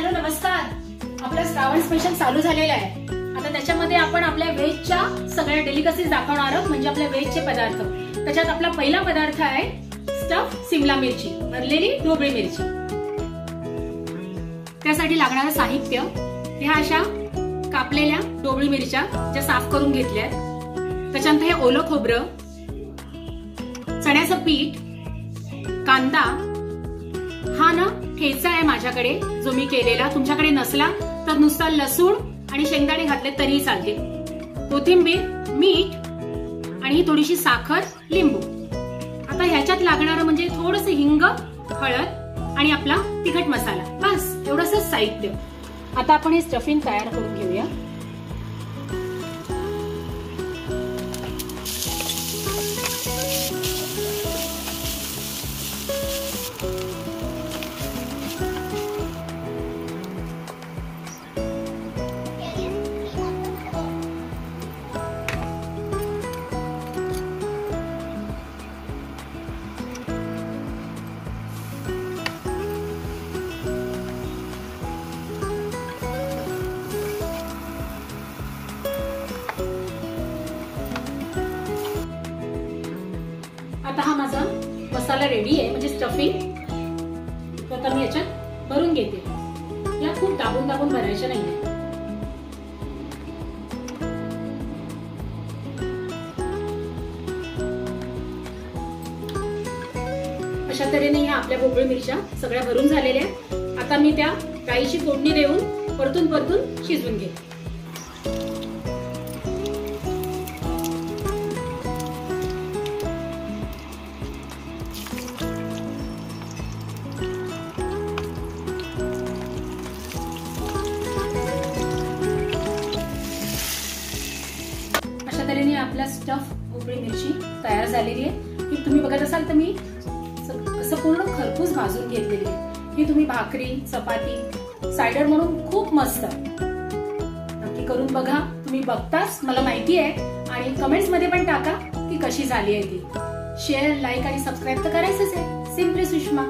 Hello नमस्कार। आपला Shravan special चालू झालेला आहे। आता त्याच्यामध्ये आपण आपल्या व्हेजच्या सगळ्या डेलिकसीज दाखवणार आहोत, म्हणजे आपल्या व्हेजचे पदार्थ। त्याच्यात आपला पहिला पदार्थ आहे स्टफ सिमला मिरची, भरलेली ढोबळी मिरची। त्यासाठी लागणारं साहित्य ह्या अशा कापलेल्या ढोबळी मिरच्या ज्या साफ करून घेतल्या। त्याच्यानंतर हे ओलं खोबरं, चण्याचं पीठ, कांदा, हा ना ठेचा आहे माझ्याकडे जो मी केलेला। तुमच्याकडे नसला तर नुसता लसूण आणि शेंगदाणे घातले तरी चालतील। कोथिंबीर, मीठ आणि थोडीशी साखर, लिंबू। आता ह्याच्यात लागणारं म्हणजे थोडंसं हिंग, हळद आणि आपला तिखट मसाला, बस एवढंच साहित्य। आता आपण हे स्टफिंग तयार करून घेऊया। आता हा माझा मसाला रेडी आहे, म्हणजे स्टफिंग। आता मी याच्यात भरून घेते। या खूप दाबून दाबून भरायचं नाही। अशा तऱ्हेने ह्या आपल्या ढोबळी मिरच्या सगळ्या भरून झालेल्या। आता मी त्या डाळीची फोडणी देऊन परतून परतून शिजवून घेते। अशा तऱ्हेने आपला स्टफ ढोबळी मिरची तयार झालेली आहे। ही तुम्ही बघत असाल तर मी असं पूर्ण खरपूस भाजून घेतलेली आहे। ही तुम्ही भाकरी, चपाती, सायडर म्हणून खूप मस्त नक्की करून बघा। तुम्ही बघताच मला माहिती आहे, आणि कमेंट्स मध्ये पण टाका की कशी झाली आहे ती। शेअर, लाईक आणि सबस्क्राईब तर करायचंच आहे। सिम्पली सुषमा।